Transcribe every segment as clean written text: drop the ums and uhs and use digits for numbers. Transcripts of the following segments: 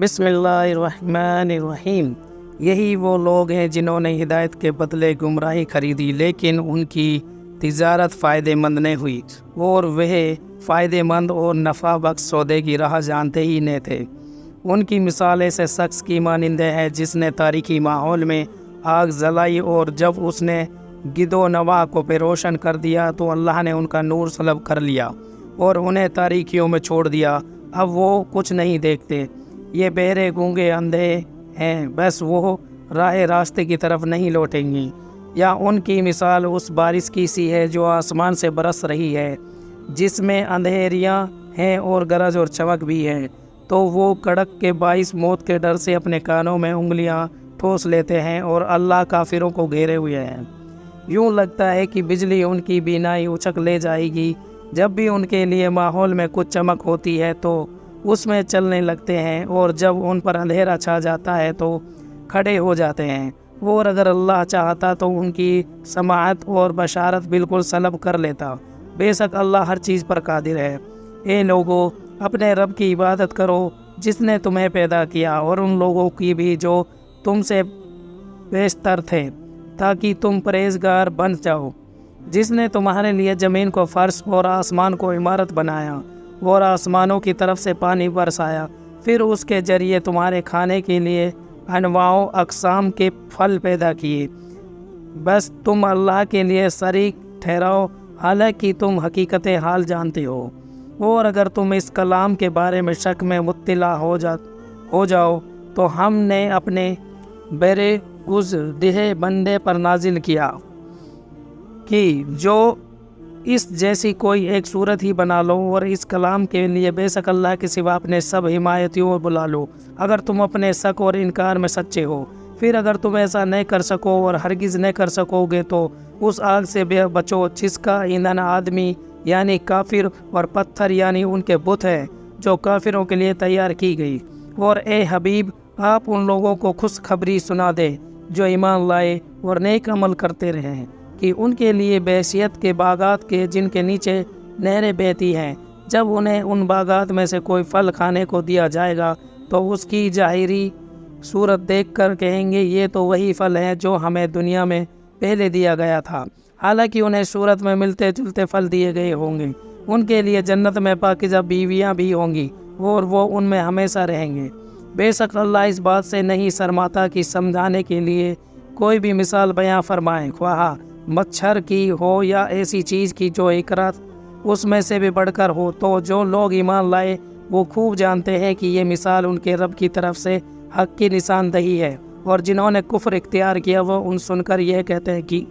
بسم اللہ الرحمن الرحیم۔ یہی وہ لوگ ہیں جنہوں نے ہدایت کے بدلے گمراہی خریدی، لیکن ان کی تجارت فائدہ مند نہیں ہوئی اور وہ فائدہ مند اور نفع بخش سودے کی راہ جانتے ہی نہیں تھے۔ ان کی مثال ایسے شخص کی مانند ہے جس نے تاریکی ماحول میں آگ جلائی، اور جب اس نے گد و نواح کو پہ روشن کر دیا تو اللہ نے ان کا نور سلب کر لیا اور انہیں تاریکیوں میں چھوڑ دیا۔ اب وہ کچھ نہیں دیکھتے، یہ بہرے گونگے اندھے ہیں، بس وہ راہ راستے کی طرف نہیں لوٹیں گے۔ یا ان کی مثال اس بارش کی سی ہے جو آسمان سے برس رہی ہے، جس میں اندھیریاں ہیں اور گرج اور چمک بھی ہے، تو وہ کڑک کے باعث موت کے ڈر سے اپنے کانوں میں انگلیاں ٹھوس لیتے ہیں، اور اللہ کافروں کو گھیرے ہوئے ہیں۔ یوں لگتا ہے کہ بجلی ان کی بینائی اچک لے جائے گی۔ جب بھی ان کے لیے ماحول میں کچھ چمک ہوتی ہے تو اس میں چلنے لگتے ہیں، اور جب ان پر اندھیرا چھا جاتا ہے تو کھڑے ہو جاتے ہیں، اور اگر اللہ چاہتا تو ان کی سماعت اور بشارت بالکل سلب کر لیتا۔ بے شک اللہ ہر چیز پر قادر ہے۔ اے لوگو، اپنے رب کی عبادت کرو جس نے تمہیں پیدا کیا، اور ان لوگوں کی بھی جو تم سے بیشتر تھے، تاکہ تم پرہیزگار بن جاؤ۔ جس نے تمہارے لیے زمین کو فرش اور آسمان کو عمارت بنایا، اور آسمانوں کی طرف سے پانی برسایا، پھر اس کے ذریعے تمہارے کھانے کے لیے انواع و اقسام کے پھل پیدا کیے۔ بس تم اللہ کے لیے شریک ٹھہراؤ، حالانکہ تم حقیقت حال جانتے ہو۔ اور اگر تم اس کلام کے بارے میں شک میں مبتلا ہو جاؤ تو ہم نے اپنے بڑے گزردہ بندے پر نازل کیا کہ جو اس جیسی کوئی ایک صورت ہی بنا لو، اور اس کلام کے لیے بے شک اللہ کے سوا اپنے سب حمایتیوں بلا لو، اگر تم اپنے شک اور انکار میں سچے ہو۔ پھر اگر تم ایسا نہیں کر سکو اور ہرگز نہیں کر سکو گے تو اس آگ سے بچو جس کا ایندھن آدمی یعنی کافر اور پتھر یعنی ان کے بت ہے، جو کافروں کے لیے تیار کی گئی۔ اور اے حبیب، آپ ان لوگوں کو خوشخبری سنا دے جو ایمان لائے اور نیک عمل کرتے رہے ہیں، کہ ان کے لیے بحیثیت کے باغات کے جن کے نیچے نہریں بہتی ہیں۔ جب انہیں ان باغات میں سے کوئی پھل کھانے کو دیا جائے گا تو اس کی ظاہری صورت دیکھ کر کہیں گے یہ تو وہی پھل ہے جو ہمیں دنیا میں پہلے دیا گیا تھا، حالانکہ انہیں صورت میں ملتے جلتے پھل دیے گئے ہوں گے۔ ان کے لیے جنت میں پاکیزہ بیویاں بھی ہوں گی، اور وہ ان میں ہمیشہ رہیں گے۔ بے شک اللہ اس بات سے نہیں شرماتا کہ سمجھانے کے لیے کوئی بھی مثال بیان فرمائے، خواہ مچھر کی ہو یا ایسی چیز کی جو اکرت اس میں سے بھی بڑھ کر ہو۔ تو جو لوگ ایمان لائے وہ خوب جانتے ہیں کہ یہ مثال ان کے رب کی طرف سے حق کی نشاندہی ہے، اور جنہوں نے کفر اختیار کیا وہ ان سن کر یہ کہتے ہیں کہ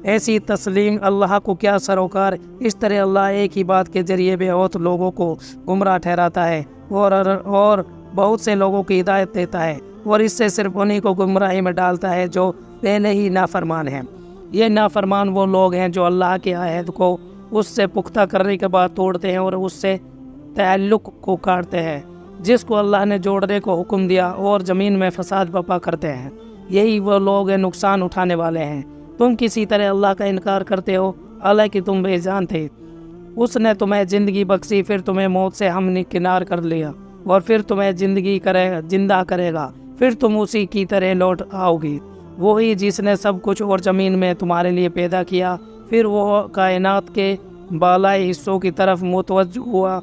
ایسی تسلیم اللہ کو کیا سروکار۔ اس طرح اللہ ایک ہی بات کے ذریعے بہت لوگوں کو گمراہ ٹھہراتا ہے اور بہت سے لوگوں کی ہدایت دیتا ہے، اور اس سے صرف انہی کو گمراہی میں ڈالتا ہے جو پہلے ہی نافرمان ہیں۔ یہ نافرمان وہ لوگ ہیں جو اللہ کے عہد کو اس سے پختہ کرنے کے بعد توڑتے ہیں اور اس سے تعلق کو کاٹتے ہیں جس کو اللہ نے جوڑنے کو حکم دیا، اور زمین میں فساد برپا کرتے ہیں۔ یہی وہ لوگ ہیں نقصان اٹھانے والے ہیں۔ تم کسی طرح اللہ کا انکار کرتے ہو حالانکہ تم بے جان تھے۔ اس نے تمہیں زندگی بخشی، پھر تمہیں موت سے ہم نے کنار کر لیا، اور پھر تمہیں زندہ کرے گا، پھر تم اسی کی طرح لوٹ آؤ گی۔ وہی جس نے سب کچھ اور زمین میں تمہارے لیے پیدا کیا، پھر وہ کائنات کے بالائی حصوں کی طرف متوجہ ہوا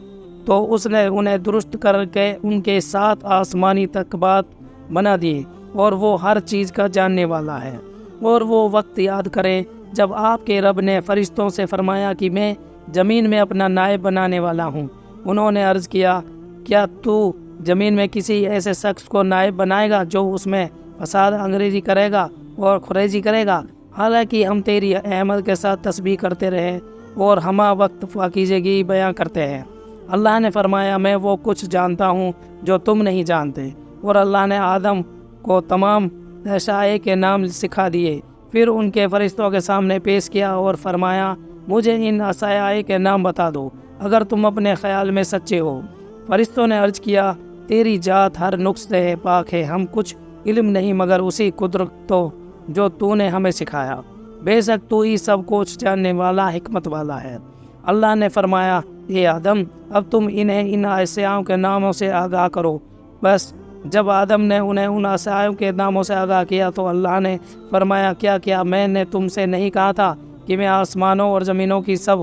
تو اس نے انہیں درست کر کے ان کے ساتھ آسمانی ترکیبات بنا دیے، اور وہ ہر چیز کا جاننے والا ہے۔ اور وہ وقت یاد کرے جب آپ کے رب نے فرشتوں سے فرمایا کہ میں زمین میں اپنا نائب بنانے والا ہوں۔ انہوں نے عرض کیا، کیا تو زمین میں کسی ایسے شخص کو نائب بنائے گا جو اس میں فساد انگریزی کرے گا اور خریزی کرے گا، حالانکہ ہم تیری احمد کے ساتھ تسبیح کرتے رہے اور ہمہ وقت پاکیزگی بیان کرتے ہیں۔ اللہ نے فرمایا، میں وہ کچھ جانتا ہوں جو تم نہیں جانتے۔ اور اللہ نے آدم کو تمام اشیاء کے نام سکھا دیے، پھر ان کے فرشتوں کے سامنے پیش کیا اور فرمایا، مجھے ان اشیاء کے نام بتا دو اگر تم اپنے خیال میں سچے ہو۔ فرشتوں نے عرض کیا، تیری ذات ہر نقص سے پاک ہے، ہم کچھ علم نہیں مگر اسی قدرت تو جو تو نے ہمیں سکھایا، بے شک تو ہی سب کچھ جاننے والا حکمت والا ہے۔ اللہ نے فرمایا، اے آدم، اب تم انہیں ان اشیاء کے ناموں سے آگاہ کرو، بس جب آدم نے انہیں ان عصایوں کے ناموں سے آگاہ کیا تو اللہ نے فرمایا کیا میں نے تم سے نہیں کہا تھا کہ میں آسمانوں اور زمینوں کی سب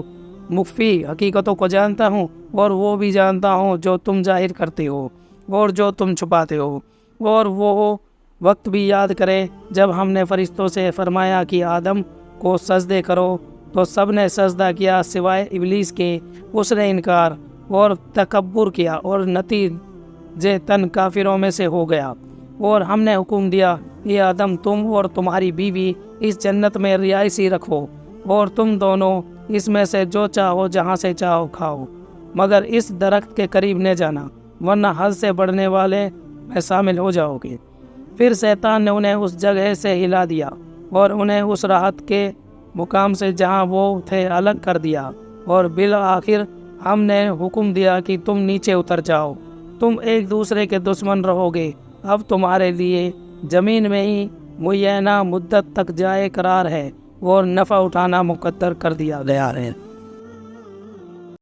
مخفی حقیقتوں کو جانتا ہوں، اور وہ بھی جانتا ہوں جو تم ظاہر کرتے ہو اور جو تم چھپاتے ہو۔ اور وہ وقت بھی یاد کرے جب ہم نے فرشتوں سے فرمایا کہ آدم کو سجدے کرو، تو سب نے سجدہ کیا سوائے ابلیس کے۔ اس نے انکار اور تکبر کیا اور نتیجے تن کافروں میں سے ہو گیا۔ اور ہم نے حکم دیا کہ آدم تم اور تمہاری بیوی اس جنت میں رہائشی رکھو، اور تم دونوں اس میں سے جو چاہو جہاں سے چاہو کھاؤ، مگر اس درخت کے قریب نہ جانا، ورنہ حد سے بڑھنے والے میں شامل ہو جاؤ گے۔ پھر شیطان نے انہیں اس جگہ سے ہلا دیا اور انہیں اس راحت کے مقام سے جہاں وہ تھے الگ کر دیا، اور بالآخر ہم نے حکم دیا کہ تم نیچے اتر جاؤ، تم ایک دوسرے کے دشمن رہو گے۔ اب تمہارے لیے زمین میں ہی معینہ مدت تک جائے قرار ہے اور نفع اٹھانا مقدر کر دیا گیا ہے۔